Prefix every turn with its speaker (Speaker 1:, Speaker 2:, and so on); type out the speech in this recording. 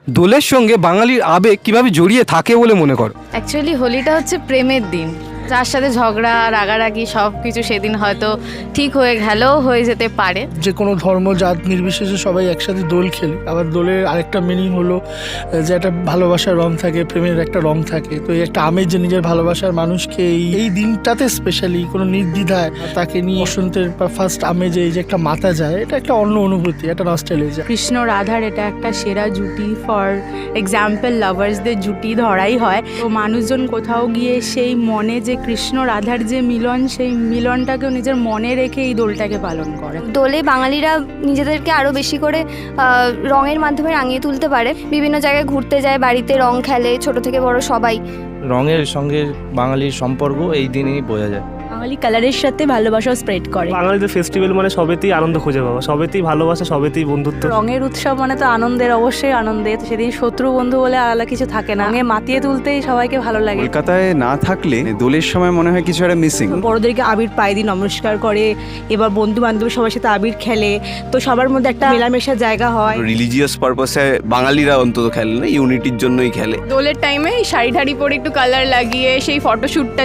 Speaker 1: দোলের সঙ্গে বাঙালির আবেগ কিভাবে জড়িয়ে থাকে বলে মনে করো?
Speaker 2: অ্যাকচুয়ালি হোলিটা হচ্ছে প্রেমের দিন, যার সাথে ঝগড়া রাগারাগি সব কিছু সেদিন হয়তো ঠিক হয়ে গেলেও হয়ে যেতে পারে।
Speaker 3: যে কোনো ধর্ম জাত নির্বিশেষে সবাই একসাথে দোল খেলে। আবার দোলের আরেকটা মিনিং হলো যে একটা ভালোবাসার রং থাকে, প্রেমের একটা রং থাকে। তো এই একটা আমেজ যে নিজের ভালোবাসার মানুষকে এই দিনটাতে স্পেশালি কোনো নির্দ্বিধায় তাকে নিয়ে বসন্তের ফার্স্ট আমেজে এই যে একটা মাতা যায়, এটা একটা অন্য অনুভূতি, একটা নস্টালজিয়া।
Speaker 4: কৃষ্ণ রাধার এটা একটা সেরা জুটি, ফর এক্সাম্পল লাভার্সদের জুটি ধরাই হয়। তো মানুষজন কোথাও গিয়ে সেই মনে যে কৃষ্ণ রাধার যে মিলন, সেই মিলনটাকেও নিজের মনে রেখে এই দোলটাকে পালন করে।
Speaker 5: দোলে বাঙালিরা নিজেদেরকে আরও বেশি করে রঙের মাধ্যমে রাঙিয়ে তুলতে পারে। বিভিন্ন জায়গায় ঘুরতে যায়, বাড়িতে রং খেলে, ছোট থেকে বড় সবাই।
Speaker 6: রঙের সঙ্গে বাঙালির সম্পর্ক এই দিনেই বোঝা যায়।
Speaker 4: বাঙালি কালারের সাথে ভালোবাসা স্প্রেড করে।
Speaker 7: বাঙালিদের ফেস্টিভ্যাল মানে সবেতেই আনন্দ খুঁজে পাওয়া, সবেতেই ভালোবাসা, সবেতেই বন্ধুত্ব।
Speaker 4: রঙের উৎসব মানে তো আনন্দের, অবশ্যই আনন্দের। সেদিন শত্রু বন্ধু বলে আলাদা কিছু থাকে না, রঙে মাতিয়ে তুলতেই সবাইকে ভালো লাগে।
Speaker 8: কলকাতায় না থাকলে দোলের সময় মনে হয় কিছু একটা মিসিং।
Speaker 4: বড়দেরকে আবির পায়ে দিয়ে নমস্কার করে, এবার বন্ধু বান্ধব সবার সাথে আবির খেলে, তো সবার মধ্যে একটা মেলামেশার জায়গা হয়।
Speaker 8: রিলিজিয়াস পারপাসে বাঙালিরা অন্তত খেলে না, ইউনিটির জন্যই খেলে।
Speaker 2: দোলের টাইমে শাড়ি ঠাড়ি পরে একটু কালার লাগিয়ে সেই ফটোশ্যুটটা